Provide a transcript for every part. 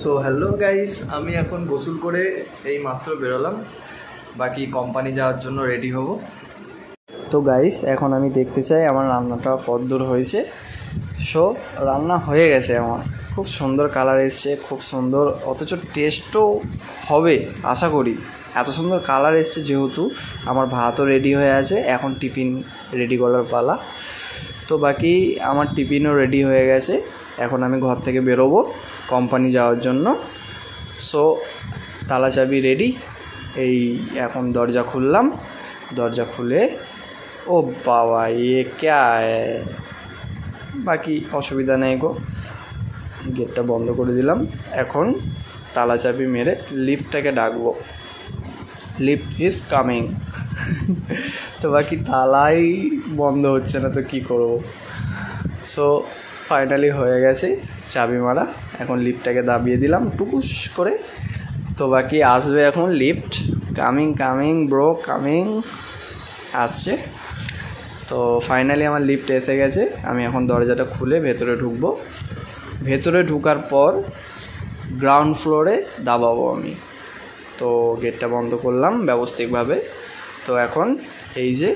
So hello guys, আমি এখন গোসল করে এই মাত্র বেরোলাম, বাকি কোম্পানি যাওয়ার জন্য রেডি হব। তো গাইস, এখন আমি দেখতে চাই আমার রান্নাটা কতদূর হয়েছে। সো রান্না হয়ে গেছে আমার, খুব সুন্দর কালার এসছে, খুব সুন্দর, অথচ টেস্টও হবে আশা করি। এত সুন্দর কালার এসছে যেহেতু আমার ভাতও রেডি হয়ে আছে, এখন টিফিন রেডি করার পালা। তো বাকি আমার টিফিনও রেডি হয়ে গেছে, এখন আমি ঘর থেকে বেরোবো কোম্পানি যাওয়ার জন্য। সো তালা চাবি রেডি, এই এখন দরজা খুললাম। দরজা খুলে ও বাবা এ ক্যা বাকি অসুবিধা নেই গো, গেটটা বন্ধ করে দিলাম। এখন তালা চাবি মেরে লিফটটাকে ডাকবো, লিফট ইজ কামিং। তো বাকি তালাই বন্ধ হচ্ছে না, তো কী করবো। সো ফাইনালি হয়ে গেছে চাবি মারা, এখন লিফটটাকে দাবিয়ে দিলাম টুকুস করে। তো বাকি আসবে এখন lift, coming coming bro coming, আসছে। তো ফাইনালি আমার লিফট এসে গেছে, আমি এখন দরজাটা খুলে ভেতরে ঢুকবো। ভেতরে ঢুকার পর গ্রাউন্ড ফ্লোরে দাবাবো আমি। তো গেটটা বন্ধ করলাম ব্যবস্থানিকভাবে। তো এখন এই যে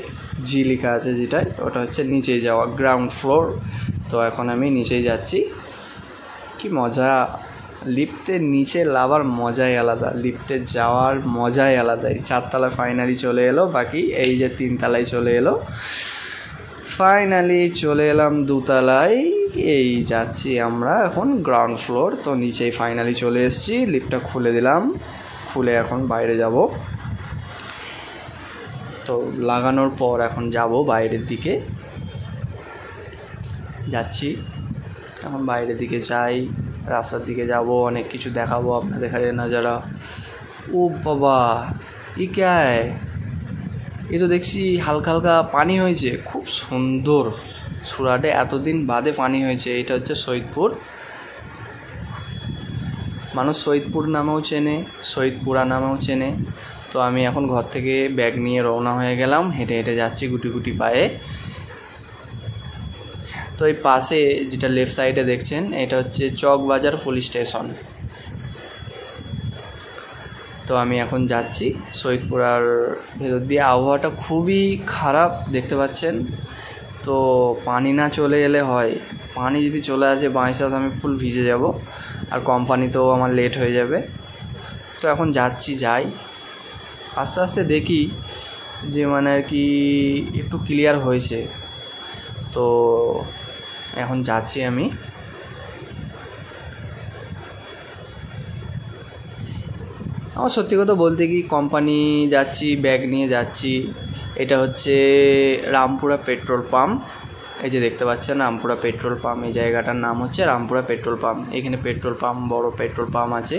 জি লেখা আছে যেটায়, ওটা হচ্ছে নিচে যাওয়া, গ্রাউন্ড ফ্লোর। তো এখন আমি নিচেই যাচ্ছি। কি মজা, লিফটের নিচে লাভার মজাই আলাদা, লিফটে যাওয়ার মজাই আলাদাই। 4 তলায় ফাইনালি চলে এলো, বাকি এই যে 3 তলায় চলে এলো। ফাইনালি চলে এলাম 2 তলায়, এই যাচ্ছি আমরা এখন গ্রাউন্ড ফ্লোর। তো নিচেই ফাইনালি চলে এসেছি, লিফটটা খুলে দিলাম, খুলে এখন বাইরে যাব। তো লাগানোর পর এখন যাব বাইরের দিকে, যাচ্ছি এখন বাইরের দিকে যাই, রাস্তার দিকে যাব, অনেক কিছু দেখাবো আপনাদের নাজারা। ও বাবা ই ক্যা হ্যায়, এ তো দেখছি হালকা হালকা পানি হয়েছে, খুব সুন্দর। সুরাটে এতদিন বাদে পানি হয়েছে। এটা হচ্ছে সৈয়দপুর, মানুষ সৈয়দপুর নামেও চেনে, সৈয়দপুরা নামেও চেনে। তো আমি এখন ঘর থেকে ব্যাগ নিয়ে রওনা হয়ে গেলাম, হেঁটে হেঁটে যাচ্ছি গুটি গুটি পায়ে। তো এই পাশে যেটা লেফট সাইডে দেখছেন, এটা হচ্ছে চকবাজার পুলিশ স্টেশন। তো আমি এখন যাচ্ছি সৈয়দপুরার ভেতর দিয়ে। আবহাওয়াটা খুবই খারাপ দেখতে পাচ্ছেন। তো পানি না চলে এলে হয়, পানি যদি চলে আসে বাই চান্স আমি ফুল ভিজে যাব, আর কোম্পানিতেও আমার লেট হয়ে যাবে। তো এখন যাচ্ছি, যাই আস্তে আস্তে, দেখি যে মানে আর কি একটু ক্লিয়ার হয়েছে। তো এখন যাচ্ছি আমি। আমার সত্যি কথা বলতে কি, কোম্পানি যাচ্ছি, ব্যাগ নিয়ে যাচ্ছি। এটা হচ্ছে রামপুরা পেট্রোল পাম্প, এই যে দেখতে পাচ্ছেন রামপুরা পেট্রোল পাম্প। এই জায়গাটার নাম হচ্ছে রামপুরা পেট্রোল পাম্প। এখানে পেট্রোল পাম্প, বড় পেট্রোল পাম্প আছে।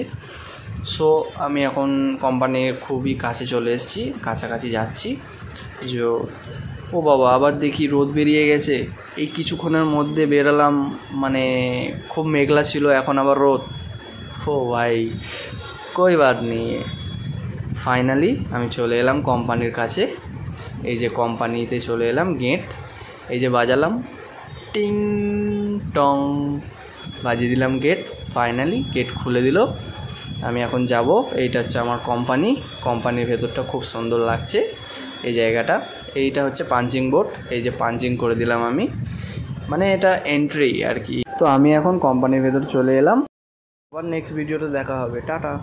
সো আমি এখন কোম্পানির খুবই কাছে চলে এসেছি, কাছাকাছি যাচ্ছি। যে ও বাবা, আবার দেখি রোদ বেরিয়ে গেছে। এই কিছুক্ষণের মধ্যে বেরোলাম, মানে খুব মেঘলা ছিল, এখন আবার রোদ। ও ভাই কোই বাত নেই। ফাইনালি আমি চলে এলাম কোম্পানির কাছে। এই যে কোম্পানিতে চলে এলাম, গেট এই যে বাজালাম, টিং টং বাজিয়ে দিলাম গেট। ফাইনালি গেট খুলে দিল, আমি এখন যাব। এইটা হচ্ছে আমার কোম্পানি, কোম্পানির ভেতরটা খুব সুন্দর লাগছে। এই জায়গাটা, এইটা হচ্ছে পাঞ্চিং বোর্ড, এই যে পাঞ্চিং করে দিলাম আমি, মানে এটা এন্ট্রি আর কি। তো আমি এখন কোম্পানির ভেতর চলে এলাম। আবার নেক্সট ভিডিওতে দেখা হবে, টাটা।